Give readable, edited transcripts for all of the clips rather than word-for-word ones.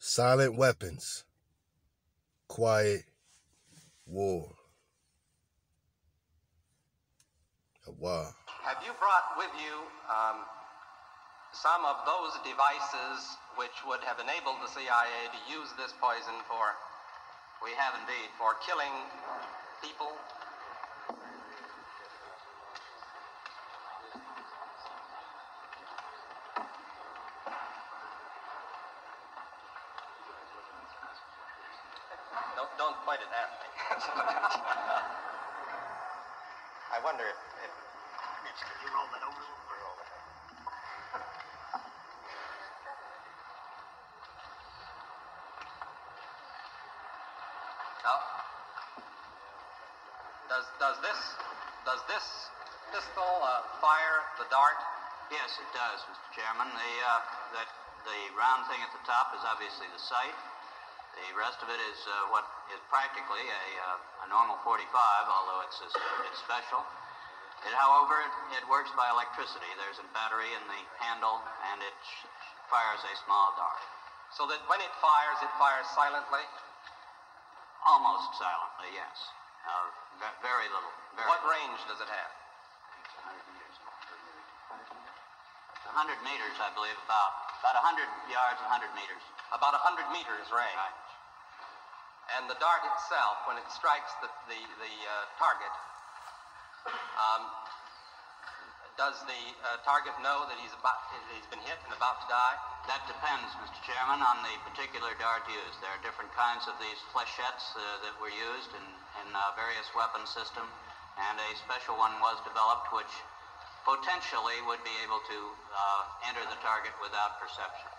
Silent weapons. Quiet war. Wow. Have you brought with you some of those devices which would have enabled the CIA to use this poison for, we have indeed, for killing people? Don't point it at me. I wonder if you roll that over. Now, does this pistol fire the dart? Yes, it does, Mr. Chairman. The round thing at the top is obviously the sight. The rest of it is what is practically a normal 45, although it's special. However, it works by electricity. There's a battery in the handle, and it fires a small dart. So that when it fires silently? Almost silently, yes. Very little. What range does it have? 100 meters, I believe, about 100 yards, 100 meters. About 100 meters range. Right. And the dart itself, when it strikes the target, does the target know that he's been hit and about to die? That depends, Mr. Chairman, on the particular dart used. There are different kinds of these flechettes that were used in various weapon systems, and a special one was developed which potentially would be able to enter the target without perception.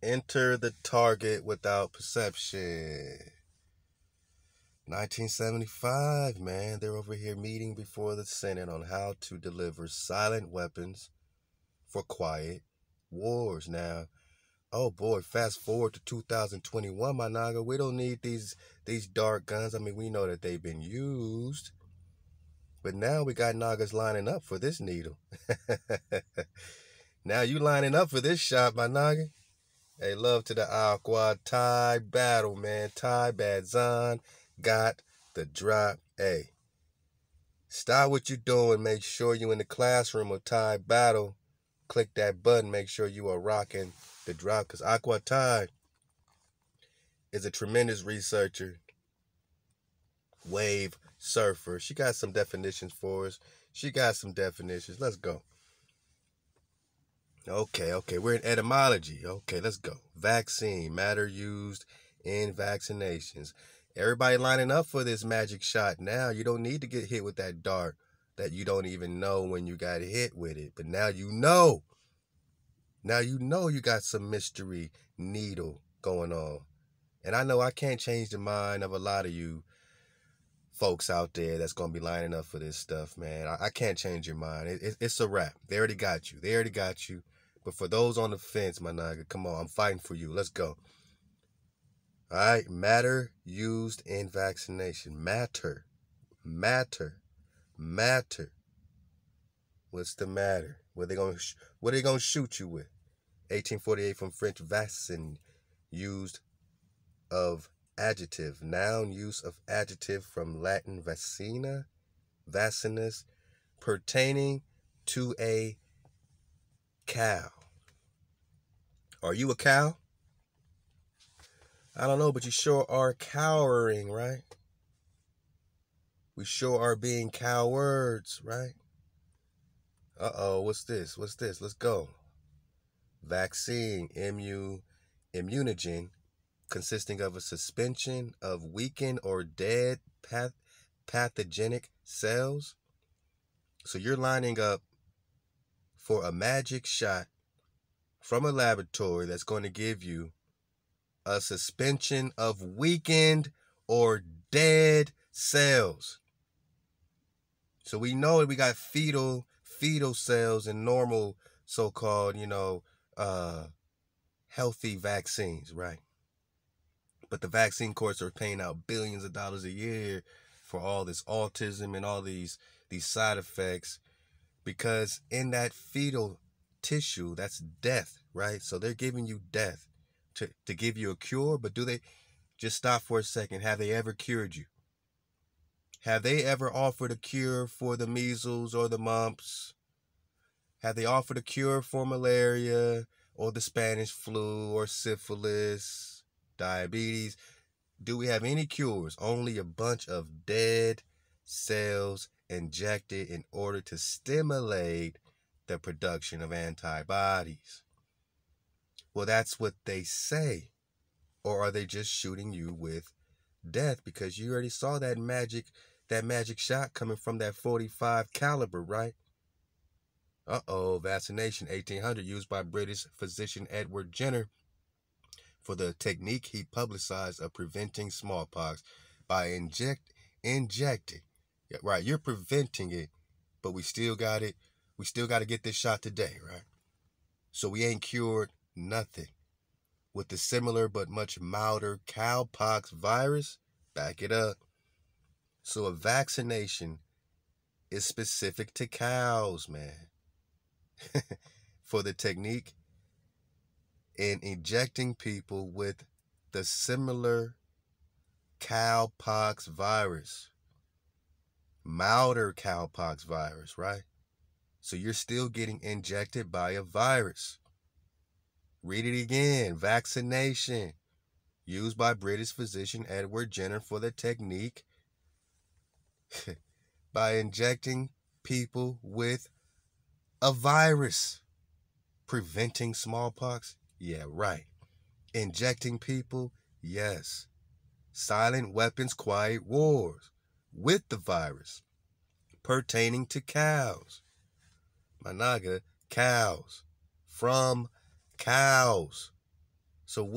Enter the target without perception. 1975, man. They're over here meeting before the Senate on how to deliver silent weapons for quiet wars. Now, oh boy, fast forward to 2021, my naga. We don't need these dart guns. I mean, we know that they've been used. But now we got nagas lining up for this needle. Now you lining up for this shot, my naga. Hey, love to the Aqua Thai battle, man. Thai Badzan got the drop. Hey, stop what you're doing. Make sure you in the classroom of Thai battle. Click that button. Make sure you are rocking the drop. Because Aqua Thai is a tremendous researcher. Wave surfer. She got some definitions for us. Let's go. Okay. We're in etymology. Okay, let's go. Vaccine, matter used in vaccinations. Everybody lining up for this magic shot now. You don't need to get hit with that dart that you don't even know when you got hit with it. But now you know. Now you know you got some mystery needle going on. And I know I can't change the mind of a lot of you folks out there that's going to be lining up for this stuff, man. I can't change your mind. It's a wrap. They already got you. But for those on the fence, my naga, come on. I'm fighting for you. Let's go. All right. Matter used in vaccination. Matter. What's the matter? What are they gonna shoot you with? 1848 from French vaccine, used of adjective. Noun, use of adjective from Latin vaccina, vaccinus, pertaining to a cow. Are you a cow? I don't know, but you sure are cowering, right? We sure are being cowards, right? Uh-oh, what's this? Let's go. Vaccine, immunogen, consisting of a suspension of weakened or dead pathogenic cells. So you're lining up for a magic shot from a laboratory that's going to give you a suspension of weakened or dead cells. So we know that we got fetal cells and normal so-called, healthy vaccines, right? But the vaccine courts are paying out billions of dollars a year for all this autism and all these side effects, because in that fetal tissue, that's death, right? So they're giving you death to give you a cure, but do they, just stop for a second, have they ever cured you? Have they ever offered a cure for the measles or the mumps? Have they offered a cure for malaria or the Spanish flu or syphilis, diabetes? Do we have any cures? Only a bunch of dead cells injected in order to stimulate the production of antibodies. Well, that's what they say. Or are they just shooting you with death? Because you already saw that magic shot coming from that 45 caliber, right? Vaccination 1800 used by British physician Edward Jenner for the technique he publicized of preventing smallpox by injecting. Yeah, right, you're preventing it, but we still got it. We still got to get this shot today, right? So we ain't cured nothing. With the similar but much milder cowpox virus, back it up. So a vaccination is specific to cows, man. For the technique in injecting people with the similar cowpox virus, milder cowpox virus, right? So you're still getting injected by a virus. Read it again. Vaccination used by British physician Edward Jenner for the technique by injecting people with a virus. Preventing smallpox? Yeah, right. Injecting people? Yes. Silent weapons, quiet wars with the virus pertaining to cows. Managa, cows. From cows. So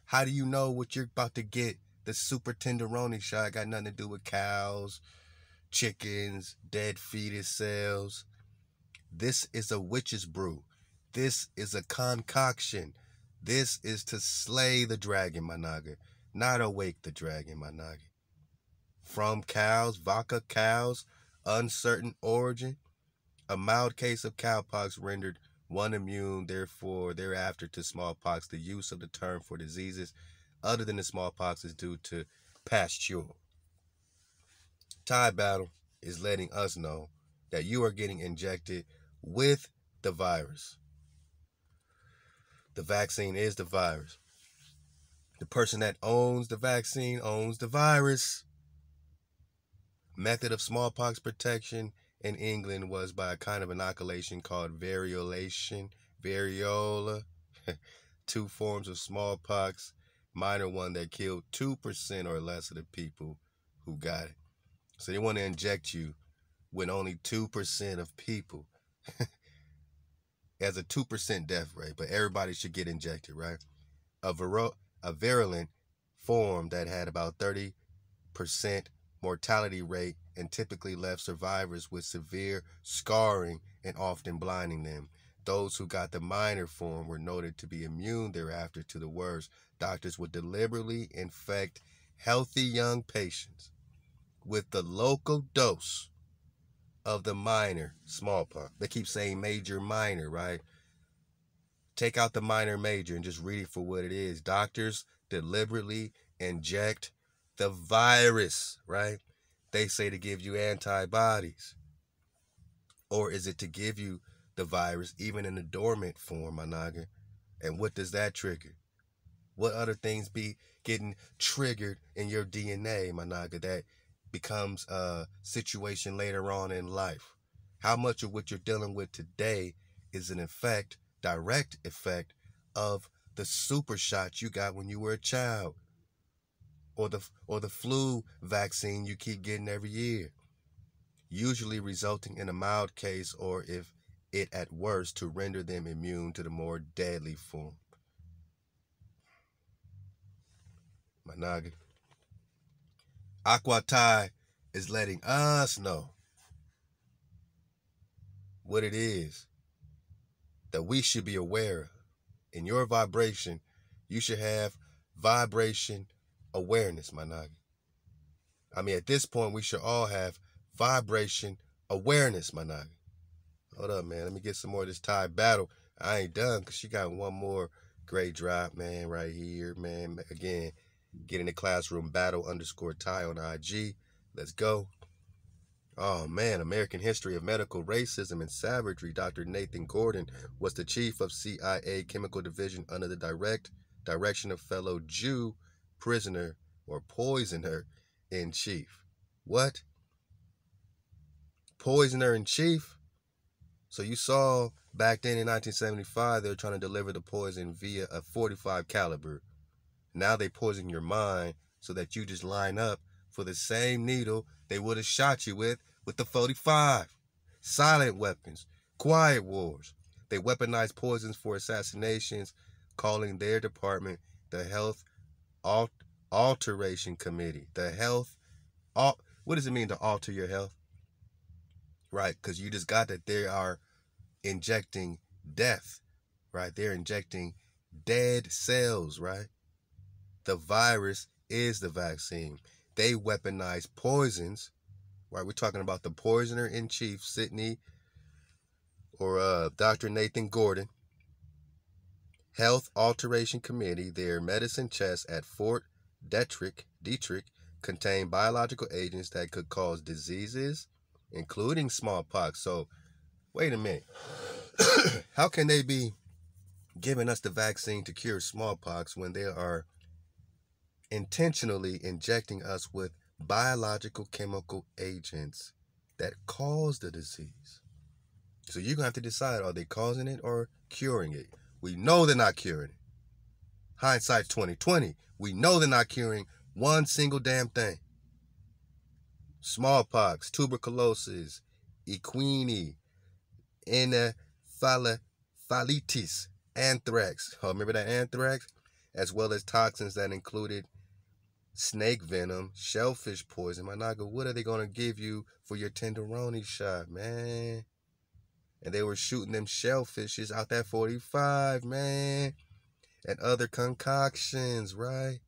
how do you know what you're about to get? The super Tenderoni shot got nothing to do with cows, chickens, dead fetus cells. This is a witch's brew. This is a concoction. This is to slay the dragon, Managa, not awake the dragon, Managa. From cows, vaca cows, uncertain origin. A mild case of cowpox rendered one immune, therefore, thereafter to smallpox. The use of the term for diseases other than the smallpox is due to pasture. Tide Battle is letting us know that you are getting injected with the virus. The vaccine is the virus. The person that owns the vaccine owns the virus. Method of smallpox protection in England was by a kind of inoculation called variola. 2 forms of smallpox, minor one that killed 2% or less of the people who got it. So they want to inject you when only 2% of people has a 2% death rate, but everybody should get injected, right? A virulent form that had about 30% mortality rate and typically left survivors with severe scarring and often blinding them. Those who got the minor form were noted to be immune thereafter to the worst. Doctors would deliberately infect healthy young patients with the local dose of the minor smallpox. They keep saying major, minor, right? Take out the minor, major, and just read it for what it is. Doctors deliberately inject the virus, right? They say to give you antibodies. Or is it to give you the virus even in a dormant form, Managa? And what does that trigger? What other things be getting triggered in your DNA, Managa, that becomes a situation later on in life? How much of what you're dealing with today is an effect, direct effect of the super shot you got when you were a child, or the flu vaccine you keep getting every year, usually resulting in a mild case, or if it at worst to render them immune to the more deadly form. Managa. Aquatai is letting us know what it is that we should be aware of. In your vibration, you should have vibration awareness, Managa. I mean, at this point, we should all have vibration awareness, Managa. Hold up, man. Let me get some more of this Tide Battle. I ain't done because she got one more Great drop, man, right here, man. Again, get in the classroom, battle_Ty on IG. Let's go. Oh man, American History of Medical Racism and Savagery. Dr. Nathan Gordon was the chief of CIA Chemical Division under the direct direction of fellow Jew prisoner or poisoner in chief. What? Poisoner in chief? So you saw back then in 1975, they were trying to deliver the poison via a .45 caliber. Now they poison your mind so that you just line up for the same needle they would have shot you with the .45. Silent weapons, quiet wars. They weaponize poisons for assassinations, calling their department the Health Alteration Committee. The health, what does it mean to alter your health? Right, because you just got that they are injecting death, right? They're injecting dead cells, right? The virus is the vaccine. They weaponize poisons, right? We're talking about the poisoner in chief, Sidney, or Dr. Nathan Gordon. Health Alteration Committee, their medicine chest at Fort Detrick contained biological agents that could cause diseases, including smallpox. So, wait a minute. How can they be giving us the vaccine to cure smallpox when they are intentionally injecting us with biological chemical agents that cause the disease? So you're going to have to decide, are they causing it or curing it? We know they're not curing it. Hindsight 2020. We know they're not curing one single damn thing. Smallpox, tuberculosis, equine, encephalitis, anthrax. Oh, remember that anthrax? As well as toxins that included snake venom, shellfish poison. My naga, what are they going to give you for your Tenderoni shot, man? And they were shooting them shellfishes out that .45, man. And other concoctions, right?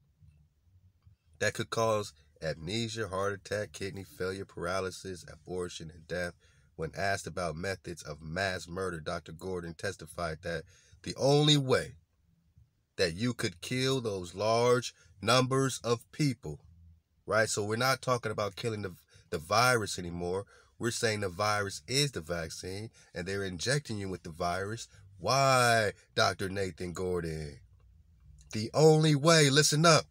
That could cause amnesia, heart attack, kidney failure, paralysis, abortion, and death. When asked about methods of mass murder, Dr. Gordon testified that the only way that you could kill those large numbers of people, right? So we're not talking about killing the virus anymore. We're saying the virus is the vaccine, and they're injecting you with the virus. Why, Dr. Nathan Gordon? The only way, listen up,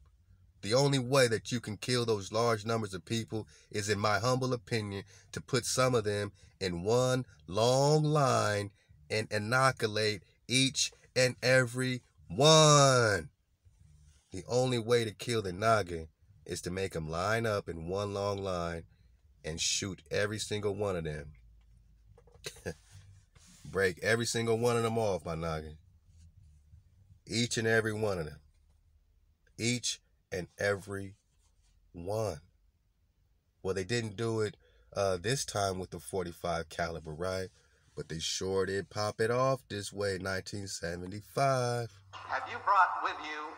the only way that you can kill those large numbers of people is, in my humble opinion, to put some of them in one long line and inoculate each and every one. The only way to kill the noggin is to make them line up in one long line and shoot every single one of them. Break every single one of them off, my noggin. Each and every one of them. Each and every one. Well, they didn't do it this time with the .45 caliber, right? But they sure did pop it off this way in 1975. Have you brought with you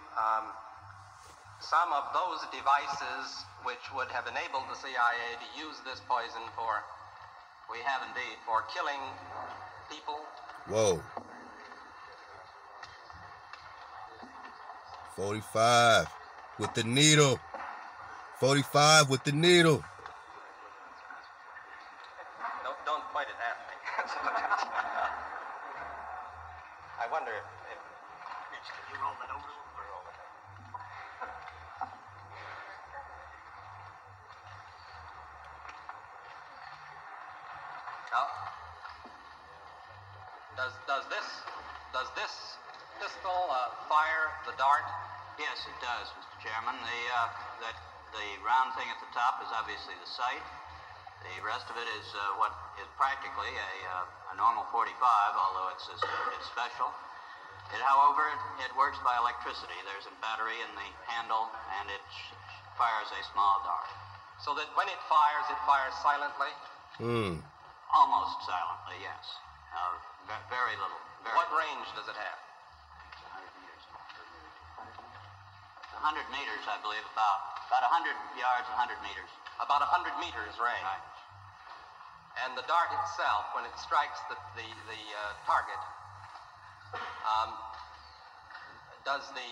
some of those devices which would have enabled the CIA to use this poison for, we have indeed, for killing people? Whoa. 45 with the needle. 45 with the needle. Don't point it at me. I wonder if can you roll that over? Now, does this pistol fire the dart? Yes, it does, Mr. Chairman. The round thing at the top is obviously the sight. The rest of it is what is practically a normal .45, although it's special. However, it works by electricity. There's a battery in the handle, and it fires a small dart. So that when it fires silently? Almost silently, yes. Very little. What range does it have? 100 meters, I believe, about 100 yards, 100 meters. About 100 meters range. Right. And the dart itself, when it strikes the target, does the